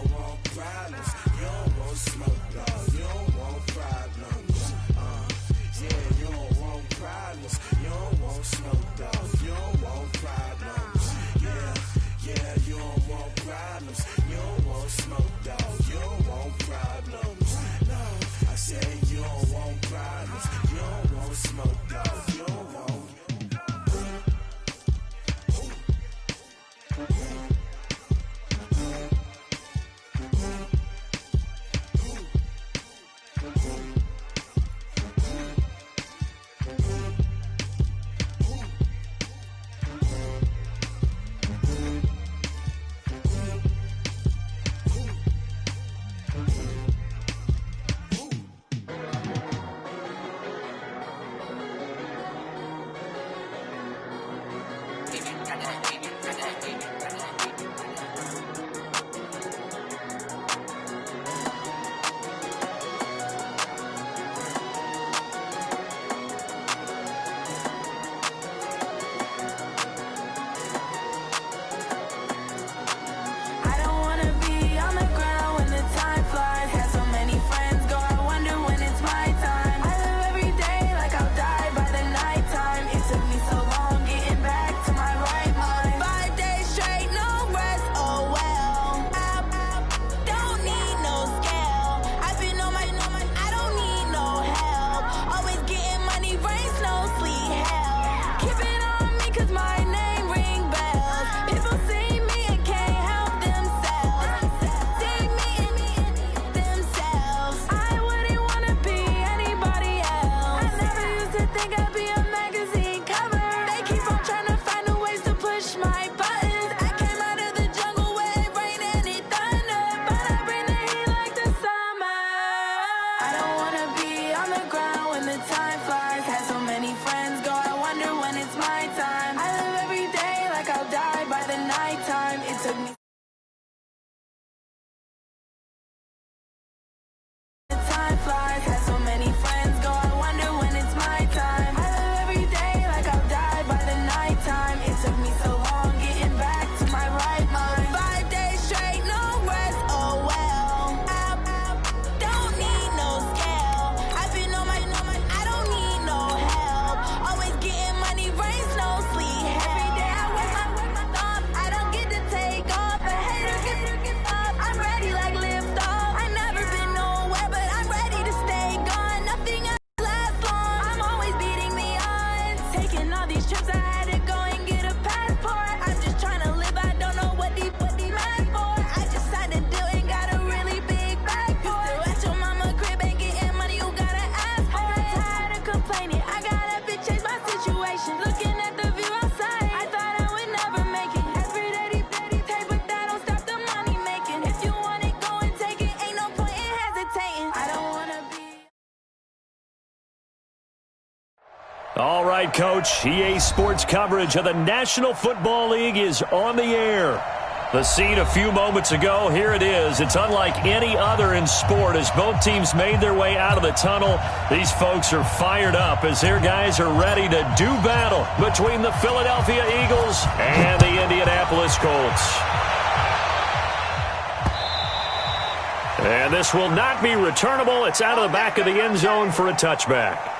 don't want problems. You don't want smoke, dog. You don't want problems. Yeah, you don't want problems. You don't want smoke, dog. You don't want problems. Yeah, you don't want problems. You don't want smoke, dog. You don't want problems. No, I said you don't want problems. You don't want smoke, dog. You don't want. All right, Coach. EA Sports coverage of the National Football League is on the air. The scene a few moments ago, here it is. It's unlike any other in sport as both teams made their way out of the tunnel. These folks are fired up as their guys are ready to do battle between the Philadelphia Eagles and the Indianapolis Colts. And this will not be returnable. It's out of the back of the end zone for a touchback.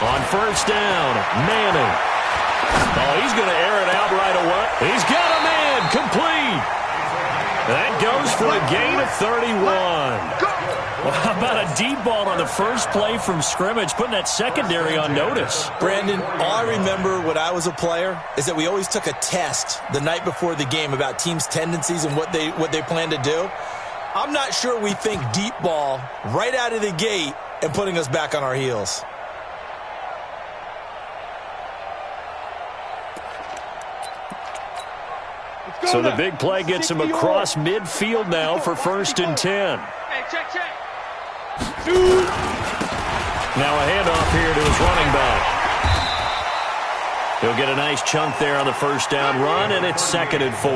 On first down, Manning. Oh, he's going to air it out right away. He's got a man complete. That goes for a gain of 31. Well, how about a deep ball on the first play from scrimmage, putting that secondary on notice? Brandon, all I remember when I was a player is that we always took a test the night before the game about teams' tendencies and what they plan to do. I'm not sure we think deep ball right out of the gate and putting us back on our heels. So the big play gets him across midfield now for 1st and 10. Hey, check. Now a handoff here to his running back. He'll get a nice chunk there on the first down run, and it's 2nd and 4.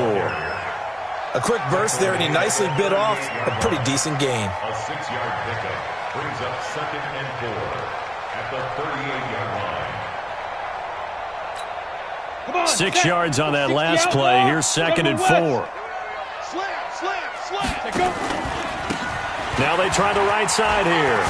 A quick burst there, and he nicely bit off a pretty decent gain. A 6-yard pickup brings up 2nd and 4 at the 38-yard line. 6 yards on that last play. Here's 2nd and 4. Now they try the right side here.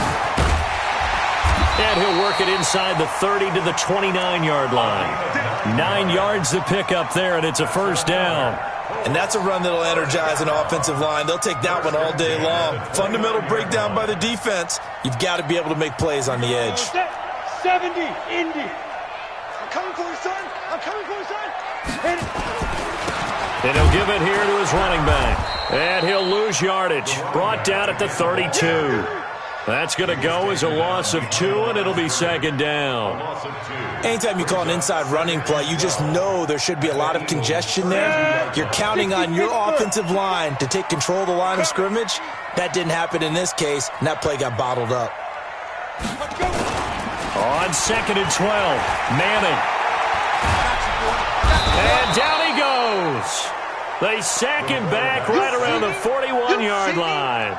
And he'll work it inside the 30 to the 29-yard line. 9 yards to pick up there, and it's a first down. And that's a run that'll energize an offensive line. They'll take that one all day long. Fundamental breakdown by the defense. You've got to be able to make plays on the edge. 70, Indy. I'm coming for you, son. I'm coming for you, son. And he'll give it here to his running back. And he'll lose yardage. Brought down at the 32. That's going to go as a loss of 2, and it'll be 2nd down. Anytime you call an inside running play, you just know there should be a lot of congestion there. You're counting on your offensive line to take control of the line of scrimmage. That didn't happen in this case, and that play got bottled up. On 2nd and 12, Manning. And down he goes. They sack him back right around the 41-yard line.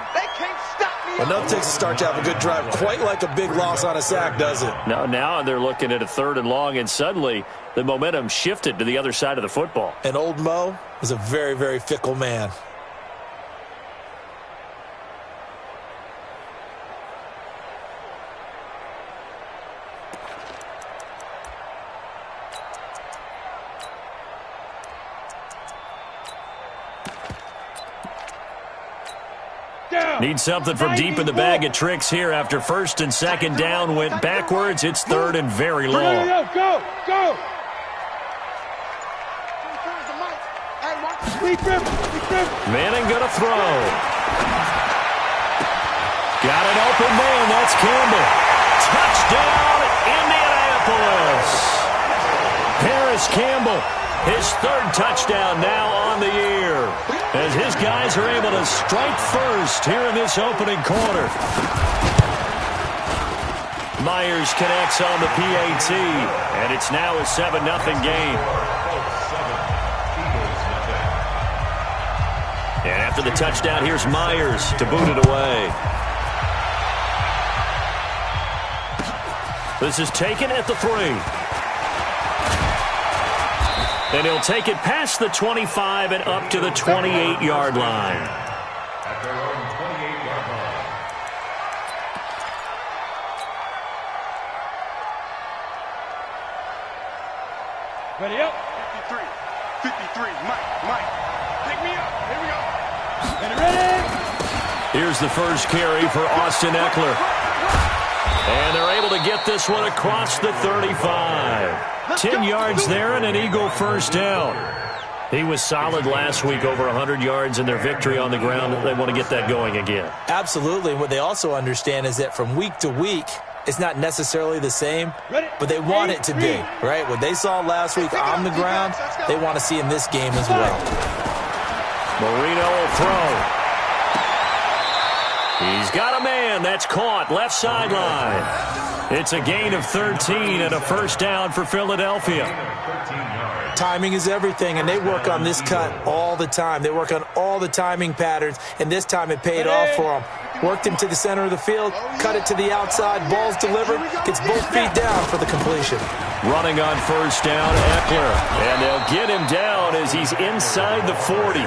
Enough takes to start to have a good drive. Quite like a big loss on a sack, does it? No, now they're looking at a 3rd and long, and suddenly the momentum shifted to the other side of the football. And old Mo is a very, very fickle man. Need something from deep in the bag of tricks here after 1st and 2nd down went backwards. It's 3rd and very long. Go! Manning gonna throw. Got an open man. That's Campbell. Touchdown, Indianapolis. Paris Campbell, his 3rd touchdown now on the year, as his guys are able to strike first here in this opening quarter. Myers connects on the PAT, and it's now a 7-0 game. And after the touchdown, here's Myers to boot it away. This is taken at the 3. And he'll take it past the 25 and up to the 28-yard line. At their own 28-yard line. Ready up. 53, Mike. Pick me up. Here we go. Ready. Here's the first carry for Austin Eckler. And they're able to get this one across the 35. 10 yards there and an Eagle first down. He was solid last week, over 100 yards in their victory on the ground. They want to get that going again. Absolutely. What they also understand is that from week to week, it's not necessarily the same, but they want it to be, right? What they saw last week on the ground, they want to see in this game as well. Marino will throw. He's got a man. That's caught. Left sideline. It's a gain of 13 and a first down for Philadelphia. Timing is everything, and they work on this cut all the time. They work on all the timing patterns, and this time it paid off for them. Worked him to the center of the field, cut it to the outside, ball's delivered, gets both feet down for the completion. Running on first down, Eckler. And they'll get him down as he's inside the 40.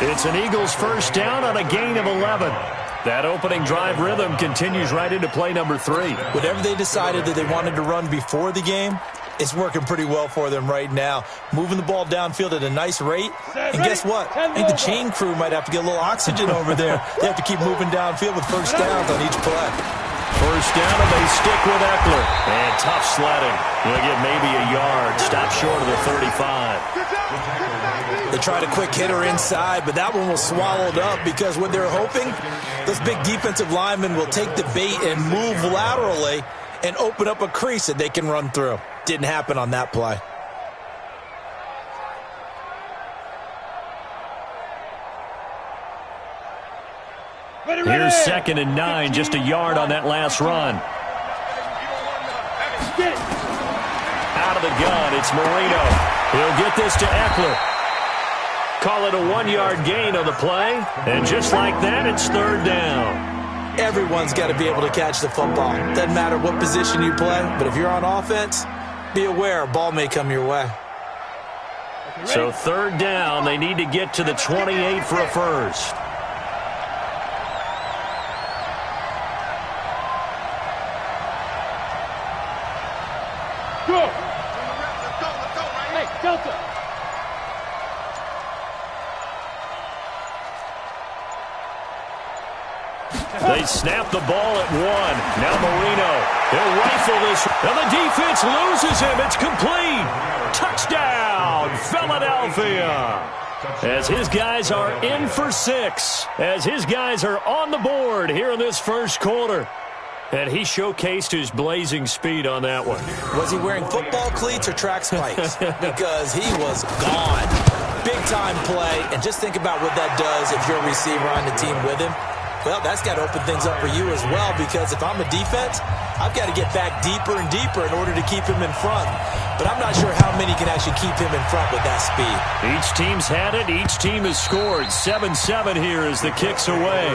It's an Eagles first down on a gain of 11. That opening drive rhythm continues right into play number 3. Whatever they decided that they wanted to run before the game, it's working pretty well for them right now. Moving the ball downfield at a nice rate. And guess what? I think the chain crew might have to get a little oxygen over there. They have to keep moving downfield with first downs on each play. First down, and they stick with Eckler. And tough sledding. They'll get maybe a yard. Stop short of the 35. They tried a quick hitter inside, but that one was swallowed up because what they're hoping, those big defensive linemen will take the bait and move laterally and open up a crease that they can run through. Didn't happen on that play. Here's 2nd and 9, just a yard on that last run. Out of the gun, it's Marino. He'll get this to Eckler. Call it a 1-yard gain on the play. And just like that, it's third down. Everyone's got to be able to catch the football. Doesn't matter what position you play, but if you're on offense, be aware a ball may come your way. So third down, they need to get to the 28 for a first. Go! Let's go, right? Hey, Delta! They snap the ball at 1. Now Marino. He'll rifle this. And the defense loses him. It's complete. Touchdown, Philadelphia. As his guys are in for 6. As his guys are on the board here in this first quarter. And he showcased his blazing speed on that one. Was he wearing football cleats or track spikes? Because he was gone. Big-time play. And just think about what that does if you're a receiver on the team with him. Well, that's got to open things up for you as well, because if I'm a defense, I've got to get back deeper and deeper in order to keep him in front. But I'm not sure how many can actually keep him in front with that speed. Each team's had it. Each team has scored. 7-7 here as the kick's away.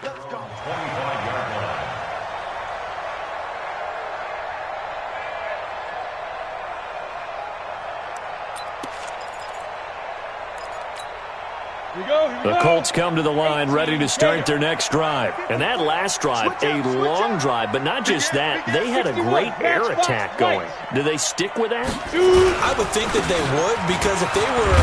Let's go. 25-yard line. The Colts come to the line ready to start their next drive. And that last drive, a long drive, but not just that. They had a great air attack going. Do they stick with that? I would think that they would, because if they were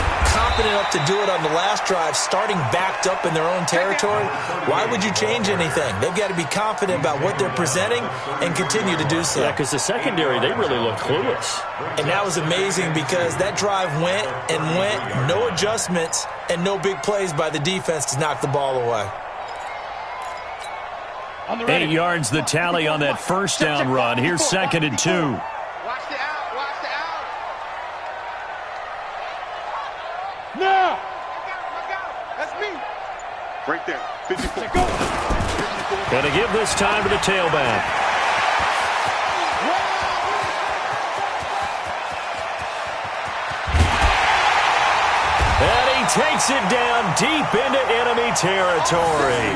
confident enough to do it on the last drive, starting backed up in their own territory. Why would you change anything? They've got to be confident about what they're presenting and continue to do so. Yeah, because the secondary, they really looked clueless. And that was amazing because that drive went and went, no adjustments, and no big plays by the defense to knock the ball away. 8 yards the tally on that first down run. Here's 2nd and 2. Watch the out. Watch the out. Now. That's me. Right there. 54. Go. Going to give this time to the tailback. And he takes it down deep into enemy territory.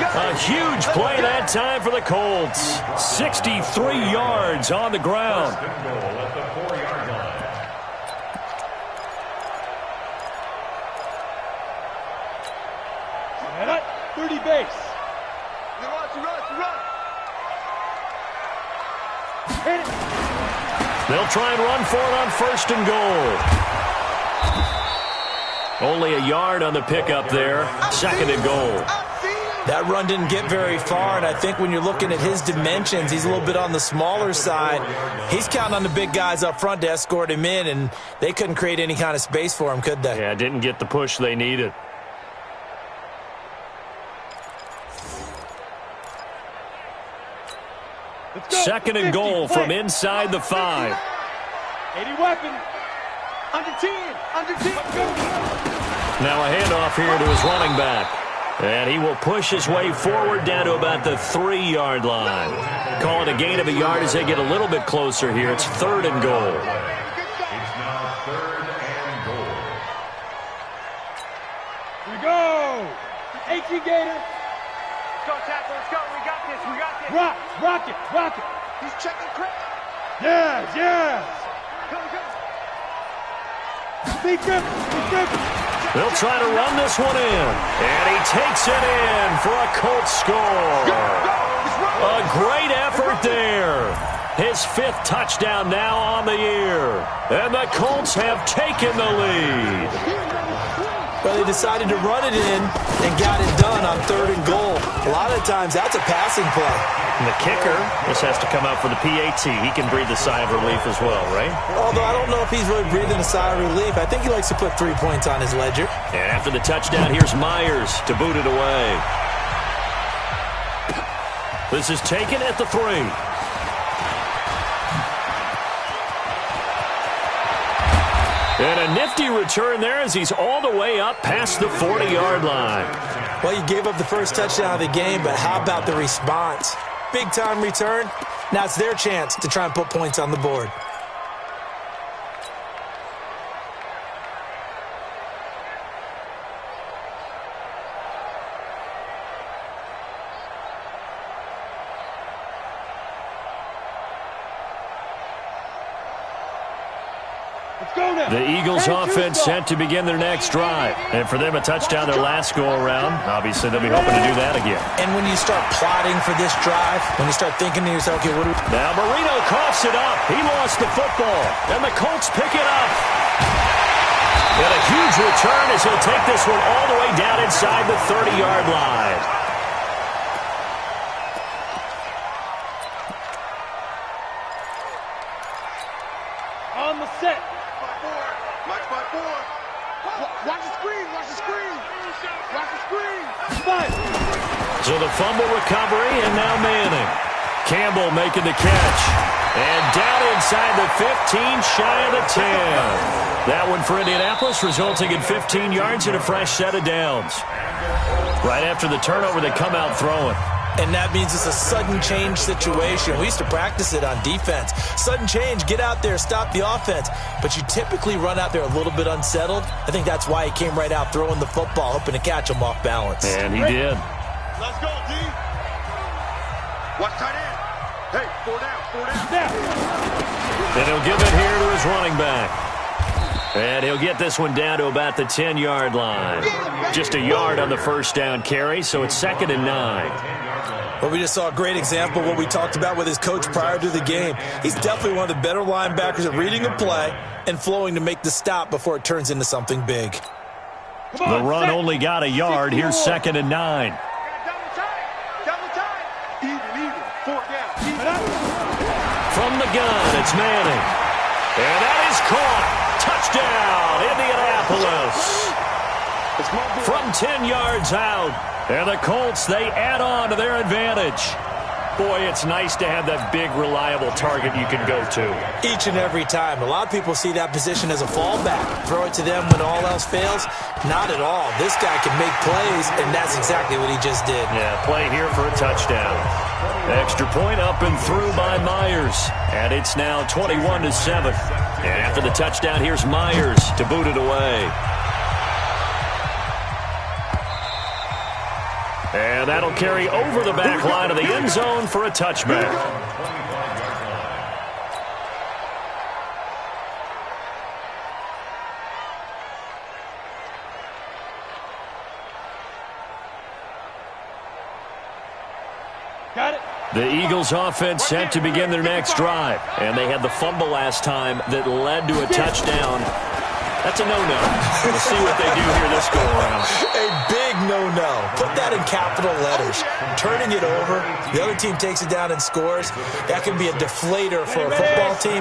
A huge play that time for the Colts. 63 yards on the ground. First and goal at the 4-yard line. Head up. 30 base. Run. Hit it. They'll try and run for it on 1st and goal. Only a yard on the pickup there. 2nd and goal. That run didn't get very far, and I think when you're looking at his dimensions, he's a little bit on the smaller side. He's counting on the big guys up front to escort him in, and they couldn't create any kind of space for him, could they? Yeah, didn't get the push they needed. Let's go. 2nd and goal from inside the 5. 80 weapon. Under 10. Under 10. Now a handoff here to his running back. And he will push his way forward down to about the 3-yard line. Call it a gain of a yard as they get a little bit closer here. It's 3rd and goal. It's now 3rd and goal. Here we go. 18 Gator. Let's go, tackle. Let's go. We got this. Rock it. He's checking crack. Yes. Big grip. They'll try to run this one in. And he takes it in for a Colts score. A great effort there. His 5th touchdown now on the year. And the Colts have taken the lead. Well, they decided to run it in and got it done on 3rd and goal. A lot of times, that's a passing play. And the kicker, this has to come out for the PAT. He can breathe a sigh of relief as well, right? Although I don't know if he's really breathing a sigh of relief. I think he likes to put 3 points on his ledger. And after the touchdown, here's Myers to boot it away. This is taken at the 3. And a nifty return there as he's all the way up past the 40-yard line. Well, you gave up the first touchdown of the game, but how about the response? Big-time return. Now it's their chance to try and put points on the board. The Eagles offense set to begin their next drive. And for them, a touchdown their last go-around. Obviously, they'll be hoping to do that again. And when you start plotting for this drive, when you start thinking to yourself, okay, what do we... Now Marino coughs it up. He lost the football. And the Colts pick it up. And a huge return as he'll take this one all the way down inside the 30-yard line. On the set. Watch the screen. So the fumble recovery, and now Manning. Campbell making the catch. And down inside the 15, shy of the 10. That one for Indianapolis, resulting in 15 yards and a fresh set of downs. Right after the turnover, they come out throwing. And that means it's a sudden change situation. We used to practice it on defense. Sudden change, get out there, stop the offense. But you typically run out there a little bit unsettled. I think that's why he came right out throwing the football, hoping to catch him off balance. And he did. Let's go, D. Watch tight end. Hey, 4 down. And he'll give it here to his running back. And he'll get this one down to about the 10-yard line. Just a yard on the first down carry, so it's 2nd and 9. Well, we just saw a great example of what we talked about with his coach prior to the game. He's definitely one of the better linebackers at reading a play and flowing to make the stop before it turns into something big. The run only got a yard. Here's 2nd and 9. From the gun, it's Manning. And that is caught. Touchdown, Indianapolis. From 10 yards out. And the Colts, they add on to their advantage. Boy, it's nice to have that big, reliable target you can go to. Each and every time. A lot of people see that position as a fallback. Throw it to them when all else fails. Not at all. This guy can make plays, and that's exactly what he just did. Yeah, play here for a touchdown. Extra point up and through by Myers. And it's now 21-7. And after the touchdown, here's Myers to boot it away. And that'll carry over the back line of the end zone for a touchback. Got it. The Eagles offense set to begin their next drive. And they had the fumble last time that led to a touchdown. That's a no-no. We'll see what they do here this go-around. A big no-no. Put that in capital letters. Turning it over, the other team takes it down and scores. That can be a deflator for a football team.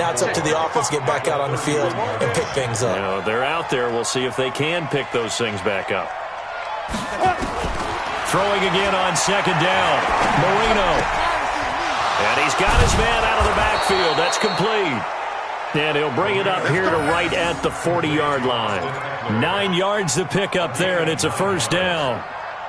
Now it's up to the offense to get back out on the field and pick things up. You know, they're out there. We'll see if they can pick those things back up. Throwing again on 2nd down. Marino. And he's got his man out of the backfield. That's complete. And he'll bring it up here to right at the 40-yard line. 9 yards to pick up there, and it's a first down.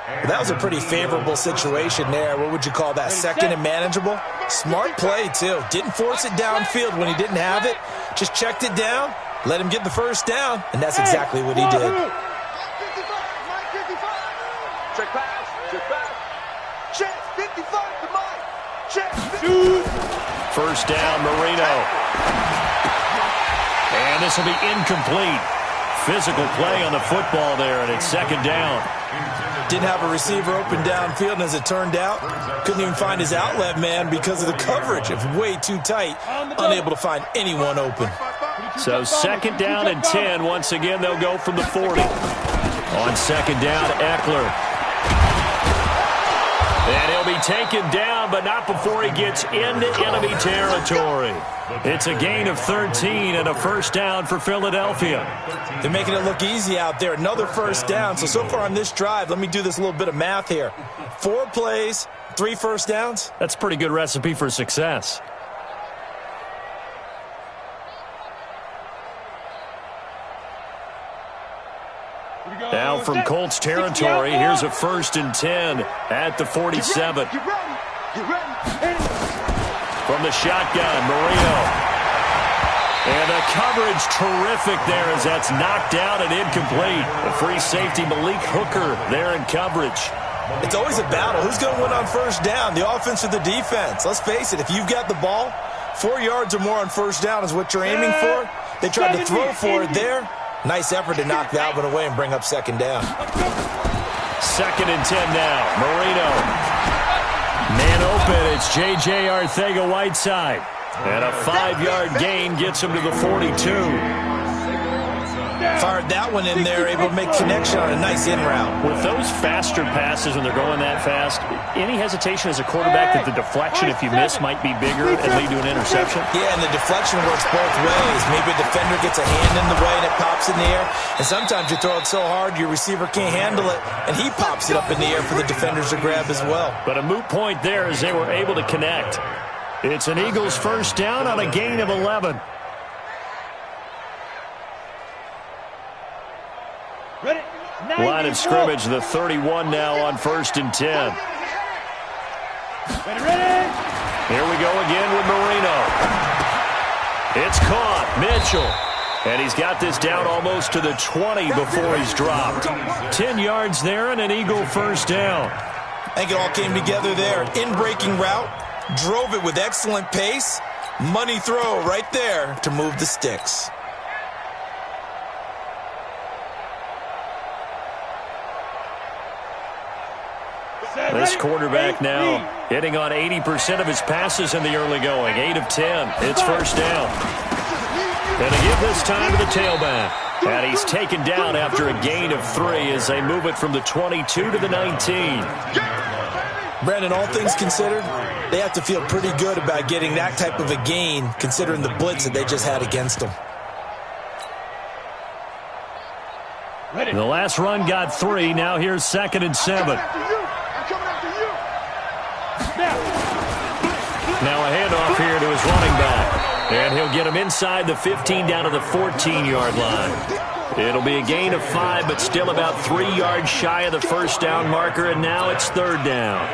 Well, that was a pretty favorable situation there. What would you call that? 2nd and manageable? Smart play, too. Didn't force it downfield when he didn't have it. Just checked it down, let him get the first down, and that's exactly what he did. Check pass. Check pass. Check 55 to Mike. Check. First down, Marino. And this will be incomplete. Physical play on the football there, and it's 2nd down. Didn't have a receiver open downfield, and as it turned out, couldn't even find his outlet man because of the coverage. It was way too tight, unable to find anyone open. So 2nd down and 10. Once again, they'll go from the 40. On 2nd down, Eckler. And he'll be taken down, but not before he gets into enemy territory. It's a gain of 13 and a first down for Philadelphia. They're making it look easy out there. Another first down. So far on this drive, let me do this little bit of math here. 4 plays, 3 first downs. That's a pretty good recipe for success. Now from Colts territory, here's a 1st and 10 at the 47. From the shotgun, Marino. And the coverage terrific there as that's knocked down and incomplete. The free safety, Malik Hooker, there in coverage. It's always a battle. Who's going to win on first down, the offense or the defense? Let's face it, if you've got the ball, 4 yards or more on first down is what you're aiming for. They tried to throw for it there. Nice effort to knock that one away and bring up 2nd down. 2nd and 10 now. Marino. Man open. It's J.J. Arcega-Whiteside. And a 5-yard gain gets him to the 42. Fired that one in there, able to make connection on a nice in route. With those faster passes when they're going that fast, any hesitation as a quarterback that the deflection, if you miss, might be bigger and lead to an interception? Yeah, and the deflection works both ways. Maybe a defender gets a hand in the way and it pops in the air. And sometimes you throw it so hard your receiver can't handle it, and he pops it up in the air for the defenders to grab as well. But a moot point there as they were able to connect. It's an Eagles first down on a gain of 11. Line of scrimmage, the 31 now on 1st and 10. Here we go again with Marino. It's caught. Mitchell. And he's got this down almost to the 20 before he's dropped. 10 yards there and an Eagle first down. I think it all came together there. In-breaking route. Drove it with excellent pace. Money throw right there to move the sticks. This quarterback now hitting on 80% of his passes in the early going. 8 of 10. It's first down. And to give this time to the tailback. And he's taken down after a gain of 3 as they move it from the 22 to the 19. Brandon, all things considered, they have to feel pretty good about getting that type of a gain considering the blitz that they just had against them. The last run got 3. Now here's 2nd and 7. Now a handoff here to his running back. And he'll get him inside the 15 down to the 14-yard line. It'll be a gain of 5, but still about 3 yards shy of the first down marker, and now it's 3rd down.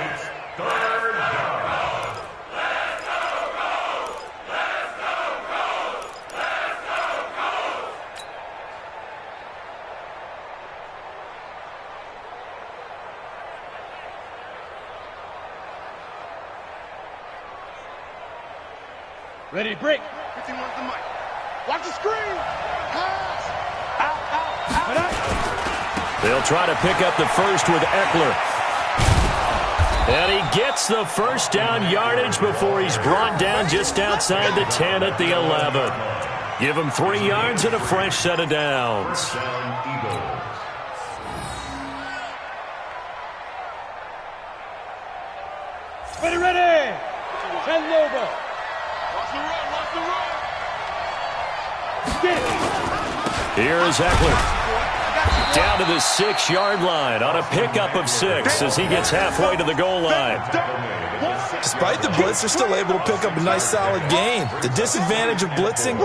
Ready, break. 15 wants the mic. Watch the screen. Pass. Out. They'll try to pick up the first with Eckler. And he gets the first down yardage before he's brought down just outside the 10 at the 11. Give him 3 yards and a fresh set of downs. Ready. Send over. Here is Eckler. Down to the 6-yard line on a pickup of 6 as he gets halfway to the goal line. Despite the blitz, they're still able to pick up a nice solid gain. The disadvantage of blitzing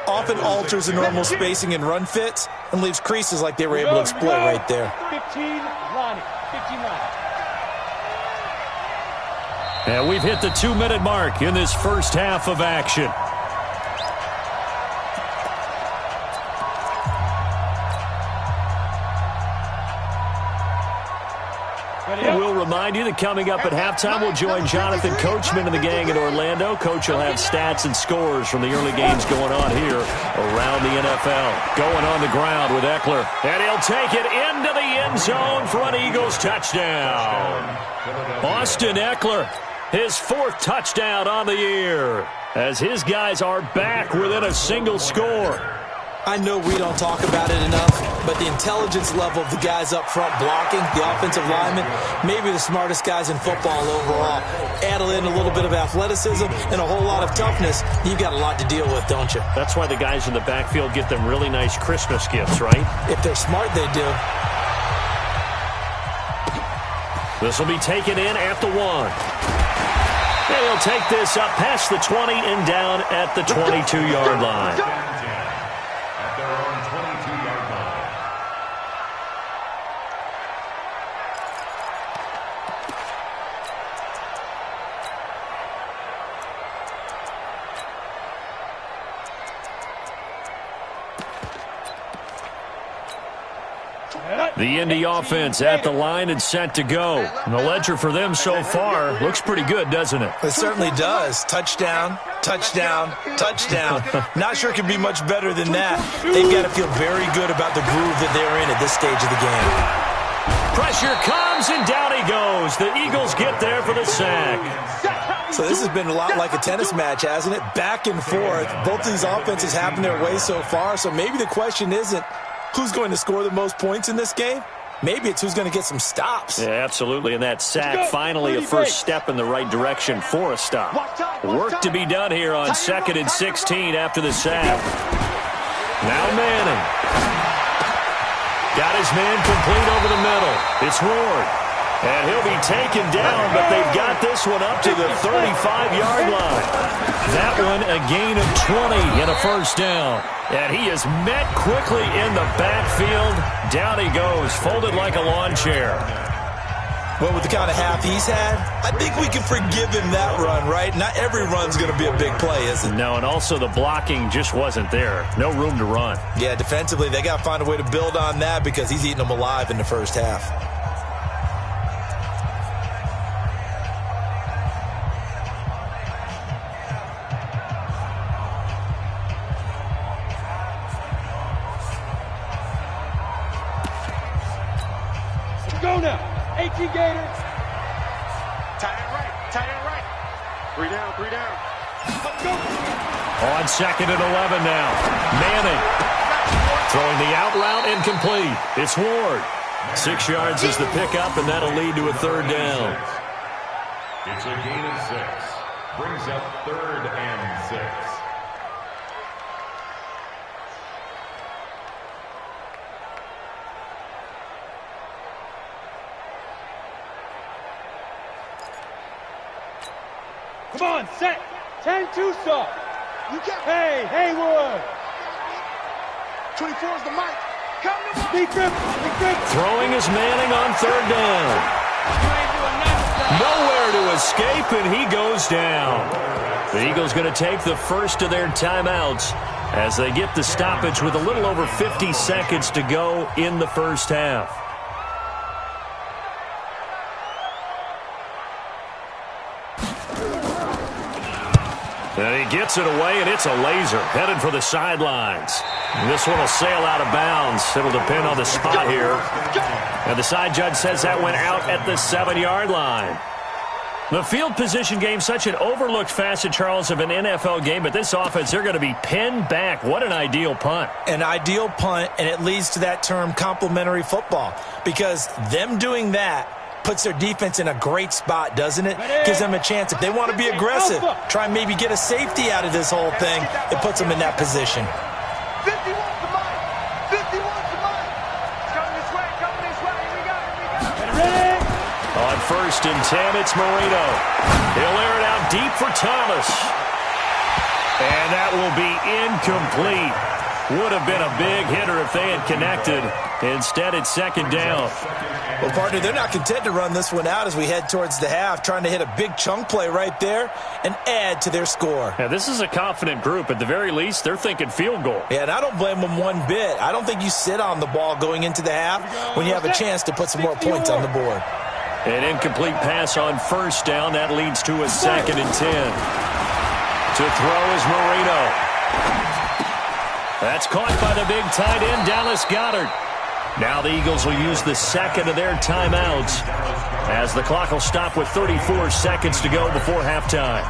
often alters the normal spacing and run fits and leaves creases like they were able to exploit right there. 15 line. And we've hit the 2-minute mark in this first half of action. And we'll remind you that coming up at halftime, we'll join Jonathan Coachman and the gang in Orlando. Coach will have stats and scores from the early games going on here around the NFL. Going on the ground with Eckler. And he'll take it into the end zone for an Eagles touchdown. Austin Eckler, his 4th touchdown on the year, as his guys are back within a single score. I know we don't talk about it enough, but the intelligence level of the guys up front blocking, the offensive linemen, maybe the smartest guys in football overall. Add in a little bit of athleticism and a whole lot of toughness, you've got a lot to deal with, don't you? That's why the guys in the backfield get them really nice Christmas gifts, right? If they're smart, they do. This will be taken in at the 1. And he'll take this up past the 20 and down at the 22-yard line. The Indy offense at the line and set to go. And the ledger for them so far looks pretty good, doesn't it? It certainly does. Touchdown, touchdown, touchdown. Not sure it can be much better than that. They've got to feel very good about the groove that they're in at this stage of the game. Pressure comes, and down he goes. The Eagles get there for the sack. So this has been a lot like a tennis match, hasn't it? Back and forth. Both of these offenses having their way so far. So maybe the question isn't who's going to score the most points in this game. Maybe it's who's going to get some stops. Yeah, absolutely. And that sack, finally a first step in the right direction for a stop. Work to be done here on 2nd and 16 after the sack. Now Manning. Got his man complete over the middle. It's Ward. And he'll be taken down, but they've got this one up to the 35-yard line. That one a gain of 20 and a first down. And he is met quickly in the backfield. Down he goes, folded like a lawn chair. Well, with the kind of half he's had, I think we can forgive him that run, right? Not every run's going to be a big play, is it? No, and also the blocking just wasn't there. No room to run. Yeah, defensively, they got to find a way to build on that because he's eating them alive in the first half. Go now. 18 Gators. Tight end right. 3 down, 3 down. Let's go. On 2nd and 11 now. Manning throwing the out route incomplete. It's Ward. 6 yards is the pickup, and that'll lead to a 3rd down. It's a gain of 6. Brings up 3rd and 6. Come on, set. 10-2 stop. You get. Hey, Haywood. 24 is the mic. Come to me. Throwing is Manning on 3rd down. Nowhere to escape, and he goes down. The Eagles going to take the first of their timeouts as they get the stoppage with a little over 50 seconds to go in the first half. And he gets it away, and it's a laser headed for the sidelines. This one will sail out of bounds. It'll depend on the spot here. And the side judge says that went out at the 7-yard line. The field position game, such an overlooked facet, Charles, of an NFL game, but this offense, they're going to be pinned back. What an ideal punt. An ideal punt, and it leads to that term complementary football, because them doing that puts their defense in a great spot, doesn't it? Gives them a chance. If they want to be aggressive, try and maybe get a safety out of this whole thing, it puts them in that position. 51 to mine. 51 to mine. Coming this way. Here we go. Ready? On 1st and 10, it's Marino. He'll air it out deep for Thomas. And that will be incomplete. Would have been a big hitter if they had connected. Instead, it's 2nd down. Well, partner, they're not content to run this one out as we head towards the half, trying to hit a big chunk play right there and add to their score. Yeah, this is a confident group. At the very least, they're thinking field goal. Yeah, and I don't blame them one bit. I don't think you sit on the ball going into the half when you have a chance to put some more points on the board. An incomplete pass on 1st down. That leads to a 2nd and 10. To throw is Marino. That's caught by the big tight end, Dallas Goedert. Now the Eagles will use the 2nd of their timeouts as the clock will stop with 34 seconds to go before halftime.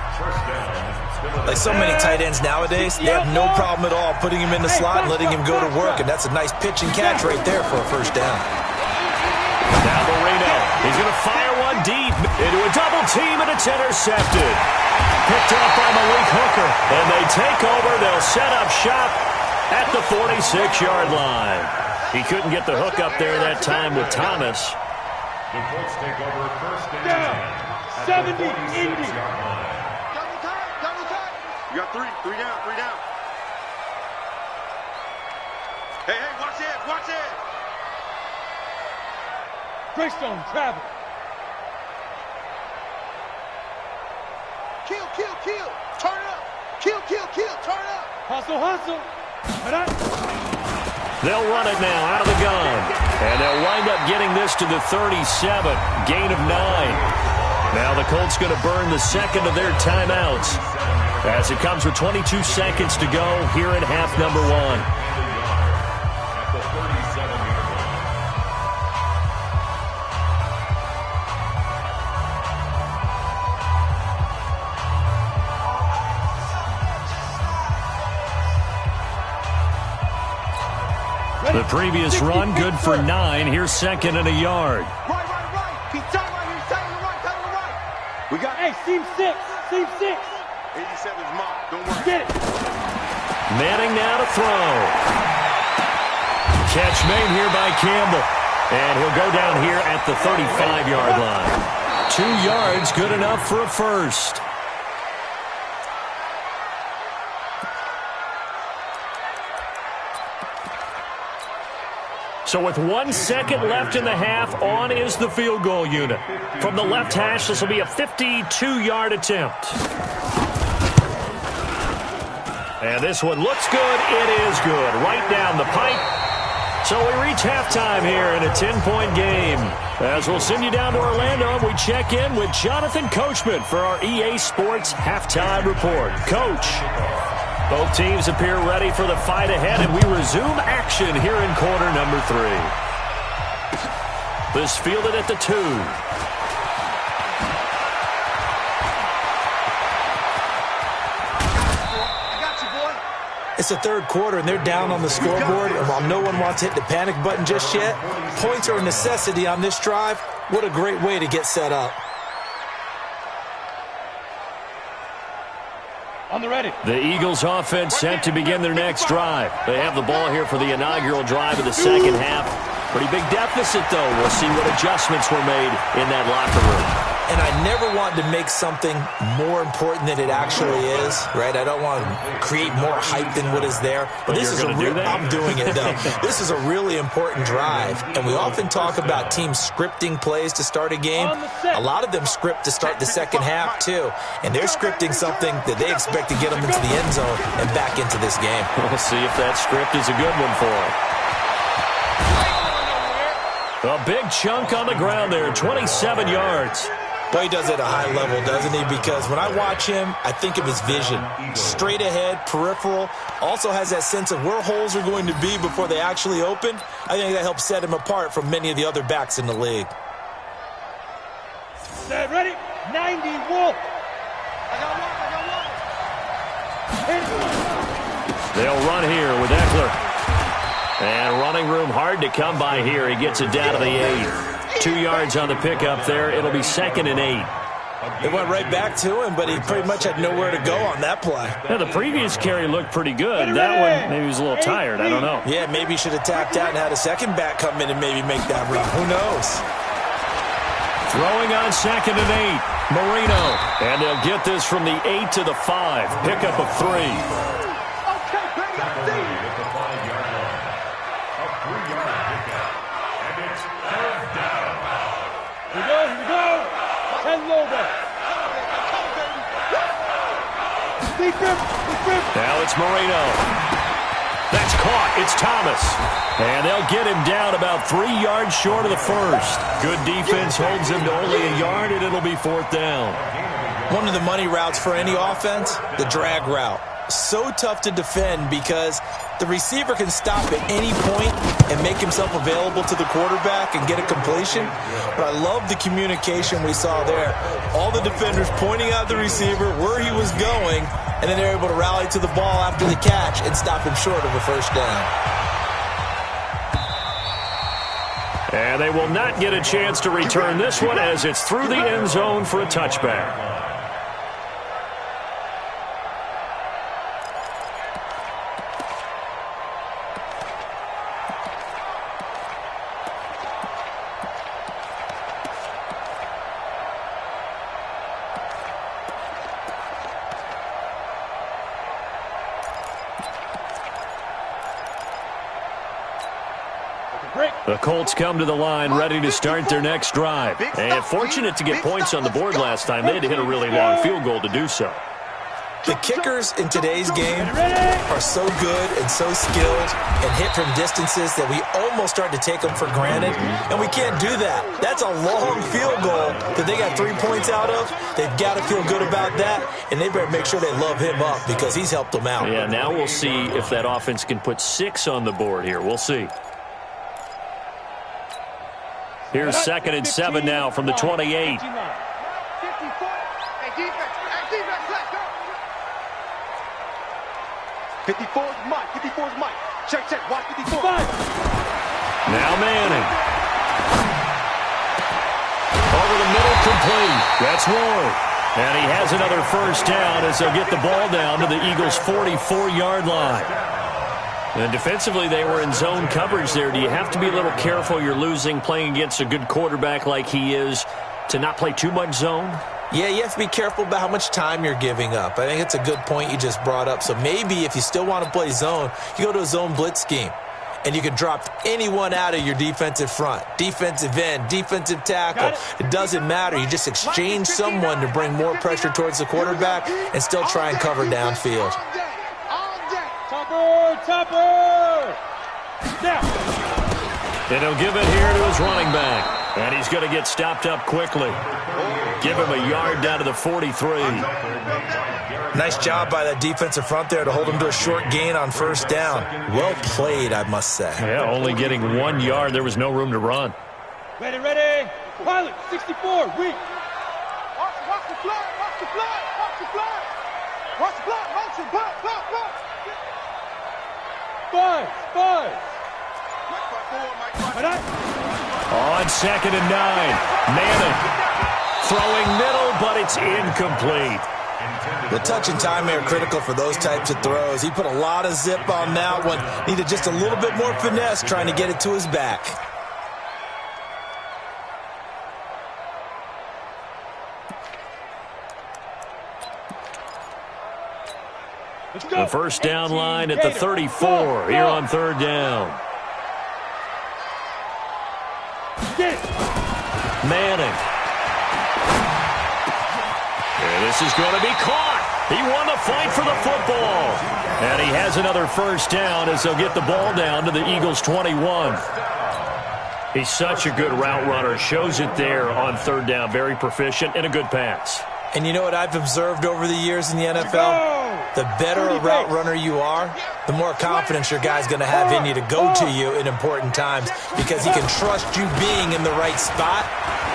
Like so many tight ends nowadays, they have no problem at all putting him in the slot and letting him go to work, and that's a nice pitch and catch right there for a 1st down. Now Marino, he's going to fire one deep into a double team, and it's intercepted. Picked off by Malik Hooker, and they take over. They'll set up shop at the 46-yard line. He couldn't get the hook up there that time with Thomas. The Colts take over 1st and 10. 70, Indy. Double time. You got 3 down. Hey, watch it. Greystone, travel. Kill. Turn up. Kill. Turn up. Hustle. They'll run it now out of the gun. And they'll wind up getting this to the 37. Gain of 9. Now the Colts going to burn the 2nd of their timeouts as it comes with 22 seconds to go here in half number 1. The previous run, good for 9. Here's 2nd and a yard. Right. He's tight right here. He's tight on the right. We got, seam 6. 87's mine. Don't worry. Get it. Manning now to throw. Catch made here by Campbell. And he'll go down here at the 35-yard line. 2 yards, good enough for a first. So with 1 second left in the half, on is the field goal unit. From the left hash, this will be a 52-yard attempt. And this one looks good. It is good. Right down the pipe. So we reach halftime here in a 10-point game. As we'll send you down to Orlando, and we check in with Jonathan Coachman for our EA Sports Halftime Report. Coach. Both teams appear ready for the fight ahead, and we resume action here in quarter number 3. This fielded at the 2. It's the third quarter, and they're down on the scoreboard, and while no one wants to hit the panic button just yet, points are a necessity on this drive. What a great way to get set up. On the ready. The Eagles offense set to begin their next drive. They have the ball here for the inaugural drive of the second half. Pretty big deficit, though. We'll see what adjustments were made in that locker room. And I never want to make something more important than it actually is, right? I don't want to create more hype than what is there. But this is a real, I'm doing it, though. This is a really important drive. And we often talk about teams scripting plays to start a game. A lot of them script to start the second half, too. And they're scripting something that they expect to get them into the end zone and back into this game. We'll see if that script is a good one for them. A big chunk on the ground there, 27 yards. Boy, he does it at a high level, doesn't he? Because when I watch him, I think of his vision. Straight ahead, peripheral. Also has that sense of where holes are going to be before they actually open. I think that helps set him apart from many of the other backs in the league. Set, ready? 90, Wolf. They'll run here with Eckler. And running room hard to come by here. He gets it down to the 8. 2 yards on the pickup there. It'll be 2nd and 8. It went right back to him, but he pretty much had nowhere to go on that play. Yeah, the previous carry looked pretty good. That one, maybe he was a little tired. I don't know. Yeah, maybe he should have tapped out and had a second back come in and maybe make that run. Who knows? Throwing on 2nd and 8. Marino. And they'll get this from the 8 to the 5. Pickup of 3. Now it's Marino. That's caught. It's Thomas. And they'll get him down about 3 yards short of the first. Good defense holds him to only a yard, and it'll be 4th down. One of the money routes for any offense, the drag route. So tough to defend because the receiver can stop at any point and make himself available to the quarterback and get a completion. But I love the communication we saw there. All the defenders pointing out the receiver, where he was going, and then they're able to rally to the ball after the catch and stop him short of a first down. And they will not get a chance to return this one as it's through the end zone for a touchback. The Colts come to the line ready to start their next drive. And fortunate to get points on the board last time. They had to hit a really long field goal to do so. The kickers in today's game are so good and so skilled and hit from distances that we almost start to take them for granted, and we can't do that. That's a long field goal that they got 3 points out of. They've got to feel good about that, and they better make sure they love him up because he's helped them out. Yeah, now we'll see if that offense can put 6 on the board here. We'll see. Here's 2nd and 7 now from the 28. 54's Mike. 54's Mike. Check, check. Watch 54. Now Manning. Over the middle, complete. That's Ward. And he has another first down as they'll get the ball down to the Eagles' 44-yard line. And defensively, they were in zone coverage there. Do you have to be a little careful? You're losing, playing against a good quarterback like he is, to not play too much zone? Yeah, you have to be careful about how much time you're giving up. I think it's a good point you just brought up. So maybe if you still want to play zone, you go to a zone blitz scheme. And you can drop anyone out of your defensive front. Defensive end, defensive tackle. It doesn't matter. You just exchange someone to bring more pressure towards the quarterback and still try and cover downfield. Topper! Now. And he'll give it here to his running back. And he's going to get stopped up quickly. Give him a yard down to the 43. Nice job by that defensive front there to hold him to a short gain on first down. Well played, I must say. Yeah, only getting 1 yard. There was no room to run. Ready, ready. Pilot, 64, weak. Watch the fly, watch the fly, watch the fly. Watch the fly, motion, block. On 2nd and 9, Madden throwing middle, but it's incomplete. The touch and timing are critical for those types of throws. He put a lot of zip on that one. Needed just a little bit more finesse trying to get it to his back. The first down line at the 34 here on 3rd down. Manning. And this is going to be caught. He won the fight for the football. And he has another first down as they'll get the ball down to the Eagles' 21. He's such a good route runner. Shows it there on 3rd down. Very proficient and a good pass. And you know what I've observed over the years in the NFL? The better a route runner you are, the more confidence your guy's going to have in you to go to you in important times because he can trust you being in the right spot,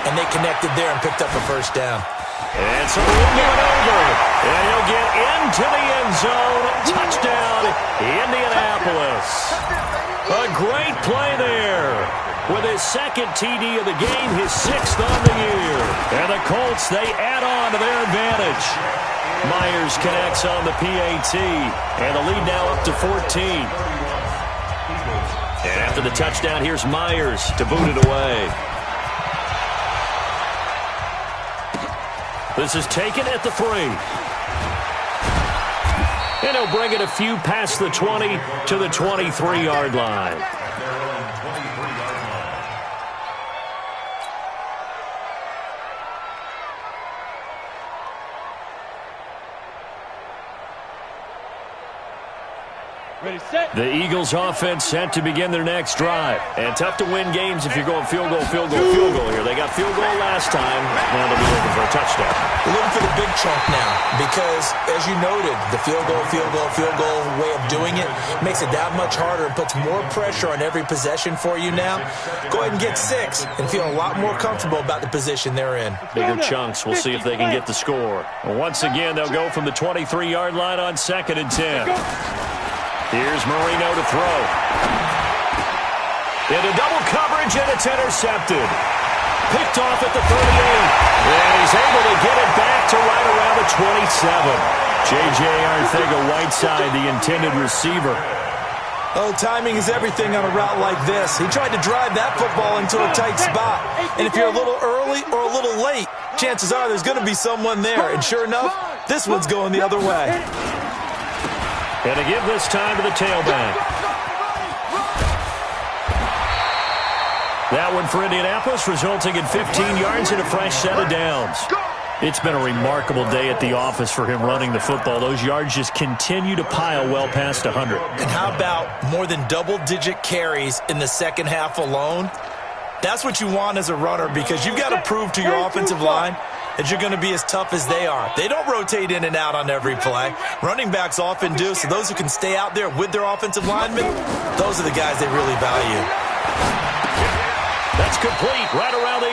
and they connected there and picked up a first down. And so he'll give it over, and he'll get into the end zone. Touchdown, Indianapolis. A great play there. With his 2nd TD of the game, his 6th on the year. And the Colts, they add on to their advantage. Myers connects on the PAT, and the lead now up to 14. And after the touchdown, here's Myers to boot it away. This is taken at the 3. And he'll bring it a few past the 20 to the 23-yard line. The Eagles offense set to begin their next drive. And tough to win games if you're going field goal here. They got field goal last time. Now they'll be looking for a touchdown. They're looking for the big chunk now because, as you noted, the field goal way of doing it makes it that much harder and puts more pressure on every possession for you now. Go ahead and get 6 and feel a lot more comfortable about the position they're in. Bigger chunks. We'll see if they can get the score. Well, once again, they'll go from the 23-yard line on 2nd and 10. Here's Marino to throw. Into double coverage, and it's intercepted. Picked off at the 38. And he's able to get it back to right around the 27. J.J. Arcega-Whiteside, the intended receiver. Oh, timing is everything on a route like this. He tried to drive that football into a tight spot. And if you're a little early or a little late, chances are there's going to be someone there. And sure enough, this one's going the other way. And to give this time to the tailback. That one for Indianapolis, resulting in 15 yards and a fresh set of downs. It's been a remarkable day at the office for him running the football. Those yards just continue to pile well past 100. And how about more than double-digit carries in the second half alone? That's what you want as a runner because you've got to prove to your offensive line that you're going to be as tough as they are. They don't rotate in and out on every play. Running backs often do, so those who can stay out there with their offensive linemen, those are the guys they really value. That's complete, right around the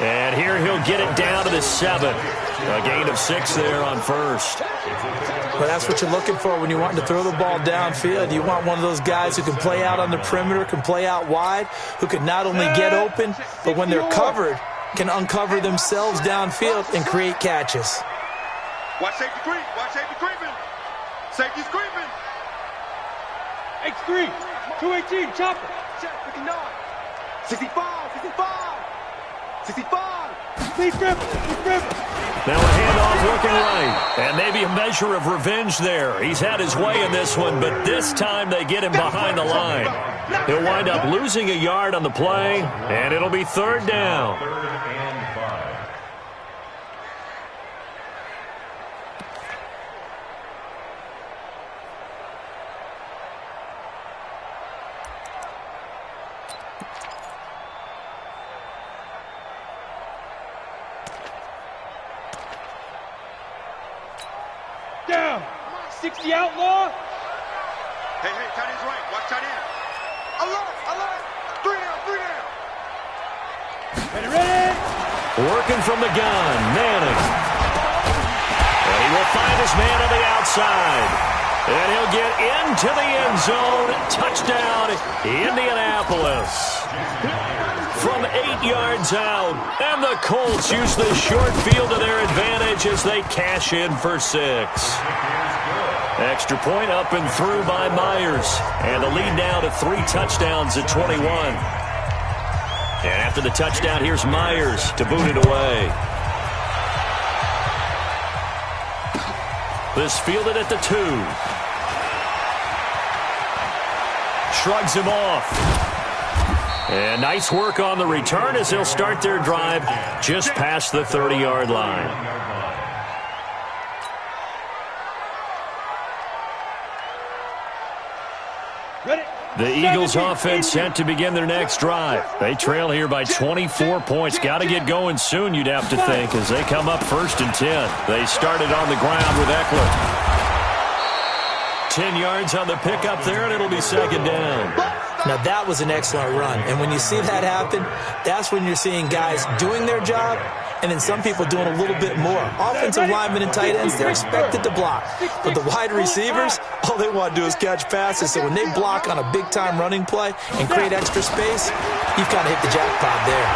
8. And here he'll get it down to the 7. A gain of 6 there on first. But that's what you're looking for when you want to throw the ball downfield. You want one of those guys who can play out on the perimeter, can play out wide, who can not only get open, but when they're covered, can uncover themselves downfield and create catches. Watch safety creep. Watch safety creeping. Safety's creeping. X3, 218, chopper. Check, 59. 65, 65. 65. Please dribble, please dribble. Now a handoff looking right. And maybe a measure of revenge there. He's had his way in this one, but this time they get him behind the line. He'll wind up losing a yard on the play, and it'll be 3rd down. 3rd and 5. Down. 60 outlaw. Hey, tight end's right. Watch tight end. Alert. 3 down. Ready. Working from the gun, Manning. And he will find his man on the outside. And he'll get into the end zone. Touchdown, Indianapolis. From 8 yards out. And the Colts use the short field to their advantage as they cash in for 6. Extra point up and through by Myers. And the lead now to 3 touchdowns at 21. And after the touchdown, here's Myers to boot it away. This fielded at the 2. Shrugs him off. And nice work on the return as they'll start their drive just past the 30-yard line. The Eagles offense set to begin their next drive. They trail here by 24 points. Got to get going soon, you'd have to think, as they come up 1st and 10. They started on the ground with Eckler. 10 yards on the pickup there, and it'll be 2nd down. Now, that was an excellent run. And when you see that happen, that's when you're seeing guys doing their job and then some people doing a little bit more. Offensive linemen and tight ends, they're expected to block. But the wide receivers, all they want to do is catch passes. So when they block on a big-time running play and create extra space, you've kind of hit the jackpot there.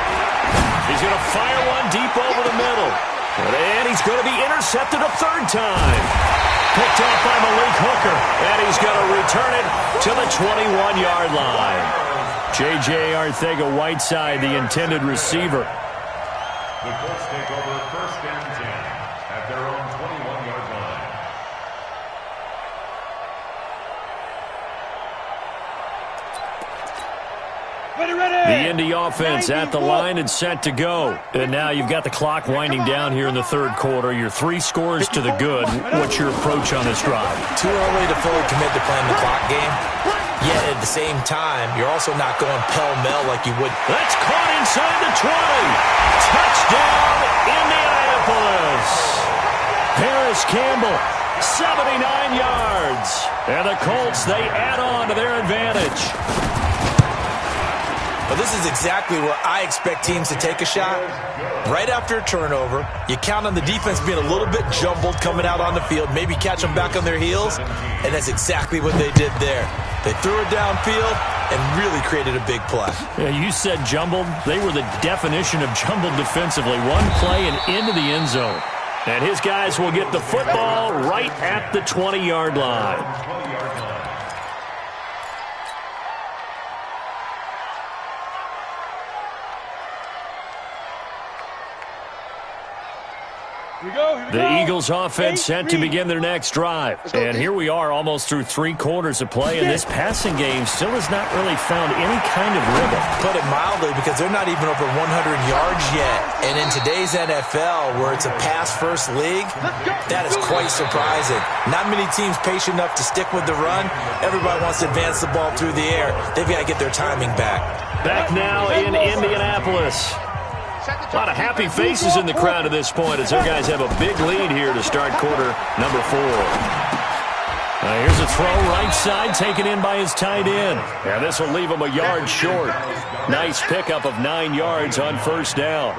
He's going to fire one deep over the middle. And he's going to be intercepted a 3rd time. Picked off by Malik Hooker. And he's going to return it to the 21-yard line. J.J. Arcega-Whiteside, the intended receiver. The Colts take over 1st and 10 at their own 21-yard line. The Indy offense at the line and set to go. And now you've got the clock winding down here in the 3rd quarter. Your 3 scores to the good. What's your approach on this drive? Too early to fully commit to playing the clock game. Yet at the same time, you're also not going pell-mell like you would. That's caught inside the 20. Touchdown, Indianapolis. Paris Campbell, 79 yards. And the Colts, they add on to their advantage. Well, this is exactly where I expect teams to take a shot. Right after a turnover, you count on the defense being a little bit jumbled coming out on the field, maybe catch them back on their heels, and that's exactly what they did there. They threw it downfield and really created a big play. Yeah, you said jumbled. They were the definition of jumbled defensively. One play and into the end zone. And his guys will get the football right at the 20-yard line. The Eagles offense set to begin their next drive. And here we are almost through 3 quarters of play, and this passing game still has not really found any kind of rhythm. Put it mildly, because they're not even over 100 yards yet. And in today's NFL, where it's a pass-first league, that is quite surprising. Not many teams patient enough to stick with the run. Everybody wants to advance the ball through the air. They've got to get their timing back. Back now in Indianapolis. A lot of happy faces in the crowd at this point as their guys have a big lead here to start quarter number 4. Here's a throw right side taken in by his tight end. And this will leave him a yard short. Nice pickup of 9 yards on 1st down.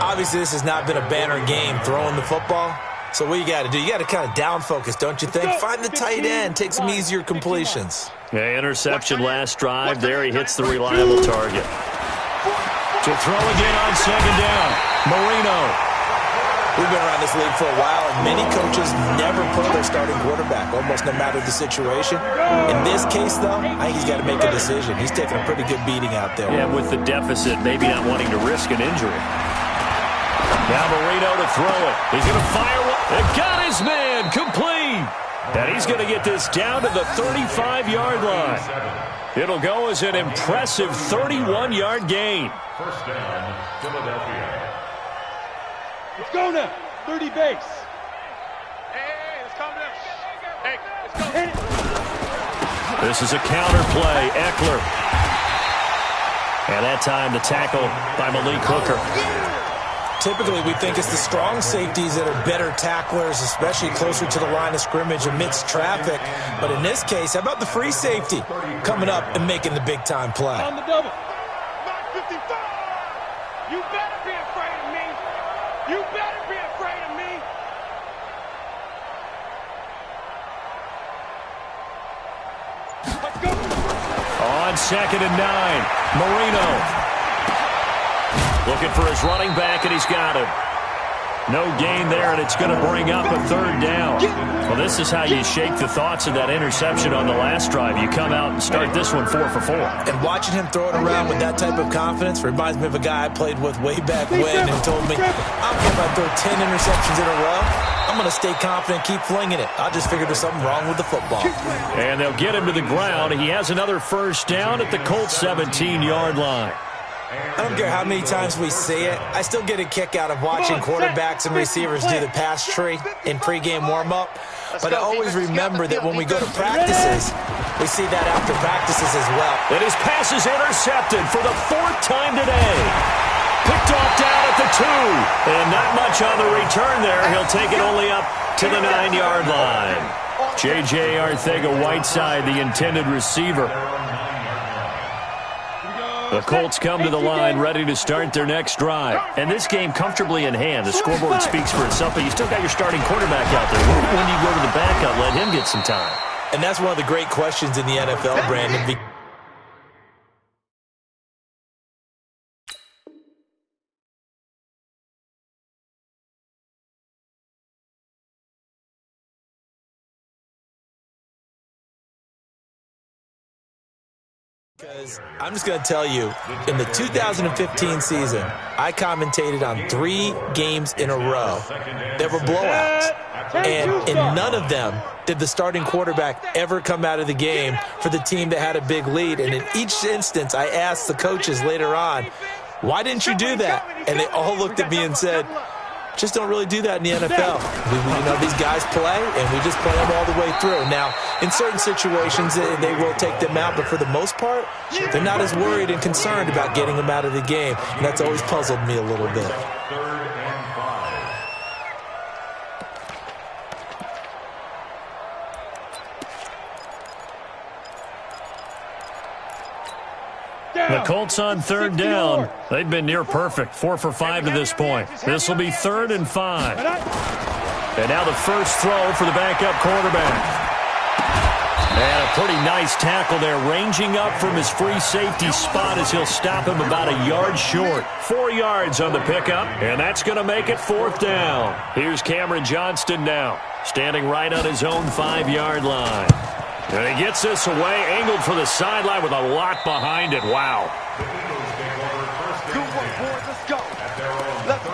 Obviously, this has not been a banner game throwing the football. So what you got to do, you got to kind of down focus, don't you think? Find the tight end, take some easier completions. Yeah, interception last drive. There he hits the reliable target. To throw again on 2nd down. Marino. We've been around this league for a while, and many coaches never put their starting quarterback, almost no matter the situation. In this case, though, I think he's got to make a decision. He's taking a pretty good beating out there. Yeah, with the deficit, maybe not wanting to risk an injury. Now Marino to throw it. He's going to fire one. It got his man complete. And he's going to get this down to the 35-yard line. It'll go as an impressive 31-yard gain. 1st down, Philadelphia. Let's go now. 30 base. Hey, let's calm down. Hey, let's go. This is a counter play. Eckler. And that time the tackle by Malik Hooker. Typically, we think it's the strong safeties that are better tacklers, especially closer to the line of scrimmage amidst traffic. But in this case, how about the free safety coming up and making the big-time play? On the double. 55. You better be afraid of me. You better be afraid of me. 2nd and 9. Marino looking for his running back, and he's got him. No gain there, and it's going to bring up a 3rd down. Well, this is how you shake the thoughts of that interception on the last drive. You come out and start this one 4 for 4. And watching him throw it around with that type of confidence reminds me of a guy I played with way back when who told me, I don't care if I throw 10 interceptions in a row. I'm going to stay confident, keep flinging it. I just figured there's something wrong with the football. And they'll get him to the ground. He has another 1st down at the Colts 17-yard line. I don't care how many times we see it. I still get a kick out of watching quarterbacks and receivers do the pass tree in pregame warm-up. But I always remember that when we go to practices, we see that after practices as well. And his pass is intercepted for the 4th time today. Picked off down at the 2. And not much on the return there. He'll take it only up to the 9-yard line. J.J. Arcega-Whiteside, the intended receiver. The Colts come to the line ready to start their next drive. And this game comfortably in hand. The scoreboard speaks for itself, but you still got your starting quarterback out there. When do you go to the backup? Let him get some time. And that's one of the great questions in the NFL, Brandon. Because I'm just going to tell you, in the 2015 season, I commentated on 3 games in a row that were blowouts. And in none of them did the starting quarterback ever come out of the game for the team that had a big lead. And in each instance, I asked the coaches later on, why didn't you do that? And they all looked at me and said, just don't really do that in the NFL. These guys play, and we just play them all the way through. Now, in certain situations, they will take them out, but for the most part, they're not as worried and concerned about getting them out of the game, and that's always puzzled me a little bit. 3rd and 5. The Colts on 3rd down. They've been near perfect, 4 for 5 to this point. This will be 3rd and 5. And now the first throw for the backup quarterback. And a pretty nice tackle there, ranging up from his free safety spot as he'll stop him about a yard short. 4 yards on the pickup, and that's going to make it 4th down. Here's Cameron Johnston now, standing right on his own 5-yard line. And he gets this away, angled for the sideline with a lot behind it. Wow. Good work, boys. Let's go. Let's go.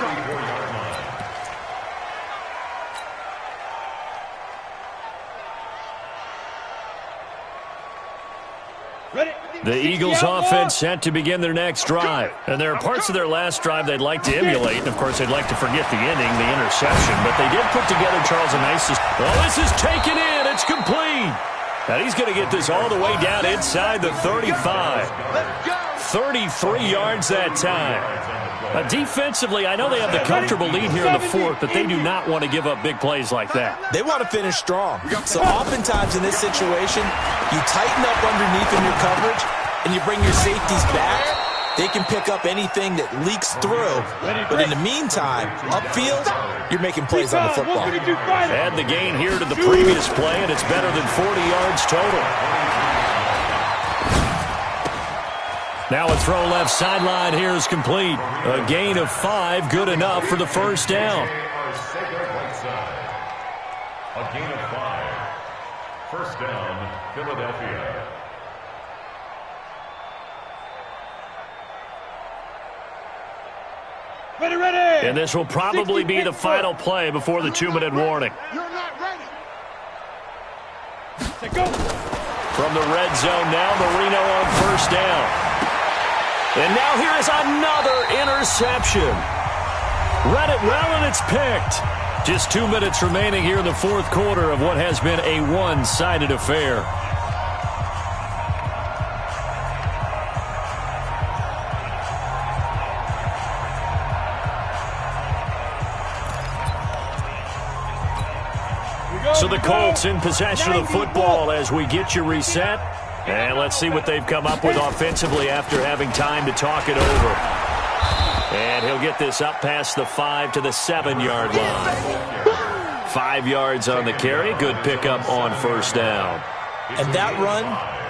The Eagles offense set to begin their next drive. And there are parts of their last drive they'd like to emulate. And, of course, they'd like to forget the inning, the interception. But they did put together Charles a nice... Well, this is taken in. It's complete. And he's going to get this all the way down inside the 35. 33 yards that time. Defensively, I know they have the comfortable lead here in the 4th, but they do not want to give up big plays like that. They want to finish strong. So oftentimes in this situation, you tighten up underneath in your coverage, and you bring your safeties back. They can pick up anything that leaks through. But in the meantime, upfield, you're making plays on the football. Add the gain here to the previous play, and it's better than 40 yards total. Now a throw left sideline here is complete. A gain of 5, good enough for the first down. A gain of 5. First down, Philadelphia. Ready. And this will probably be the final play before the 2-minute warning. You're not ready. Go. From the red zone now, Marino on first down. And now here is another interception. Read it well, and it's picked. Just 2 minutes remaining here in the 4th quarter of what has been a one-sided affair. So the Colts in possession of the football as we get you reset. And let's see what they've come up with offensively after having time to talk it over. And he'll get this up past the 5 to the 7-yard line. 5 yards on the carry. Good pickup on first down. And that run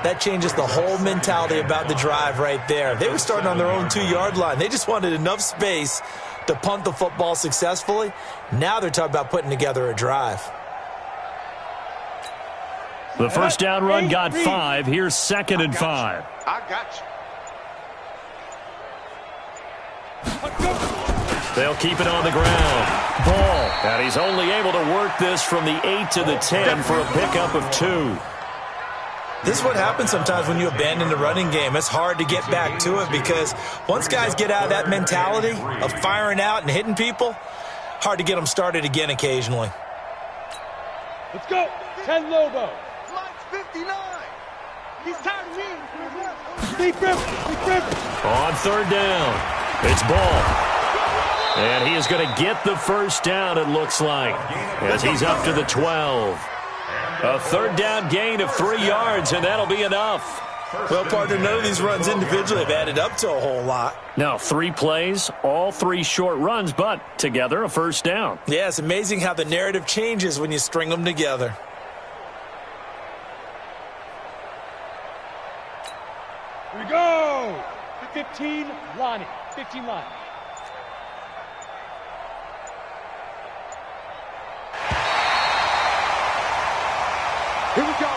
That changes the whole mentality about the drive right there. They were starting on their own 2-yard line. They just wanted enough space to punt the football successfully. Now they're talking about putting together a drive. The first down run got 5. Here's 2nd and 5. I got you. They'll keep it on the ground. Ball. And he's only able to work this from the 8 to the 10 for a pickup of 2. This is what happens sometimes when you abandon the running game. It's hard to get back to it because once guys get out of that mentality of firing out and hitting people, hard to get them started again occasionally. Let's go. 10 Lobo. Line's 59. He's tired of me. Deep river. On 3rd down, it's Ball. And he is going to get the first down, it looks like, as he's up to the 12. A 3rd down gain of 3 yards, and that'll be enough. Well, partner, none of these runs individually have added up to a whole lot. Now, 3 plays, all 3 short runs, but together a first down. Yeah, it's amazing how the narrative changes when you string them together. Here we go. 15 Lonnie. 15 Lonnie. Here we go.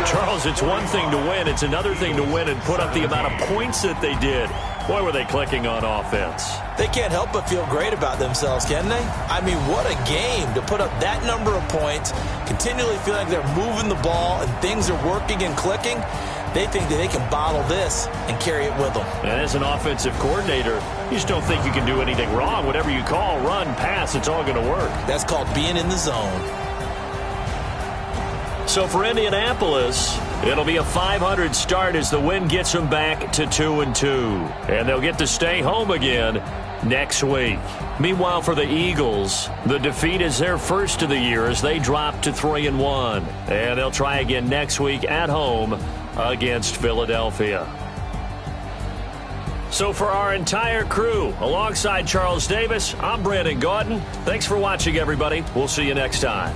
Charles, it's one thing to win. It's another thing to win and put up the amount of points that they did. Boy, were they clicking on offense. They can't help but feel great about themselves, can they? I mean, what a game to put up that number of points, continually feel like they're moving the ball and things are working and clicking. They think that they can bottle this and carry it with them. And as an offensive coordinator, you just don't think you can do anything wrong. Whatever you call, run, pass, it's all going to work. That's called being in the zone. So for Indianapolis, it'll be a 500 start as the win gets them back to 2-2. And they'll get to stay home again next week. Meanwhile, for the Eagles, the defeat is their first of the year as they drop to 3-1. And they'll try again next week at home against Philadelphia. So for our entire crew, alongside Charles Davis, I'm Brandon Gaudin. Thanks for watching, everybody. We'll see you next time.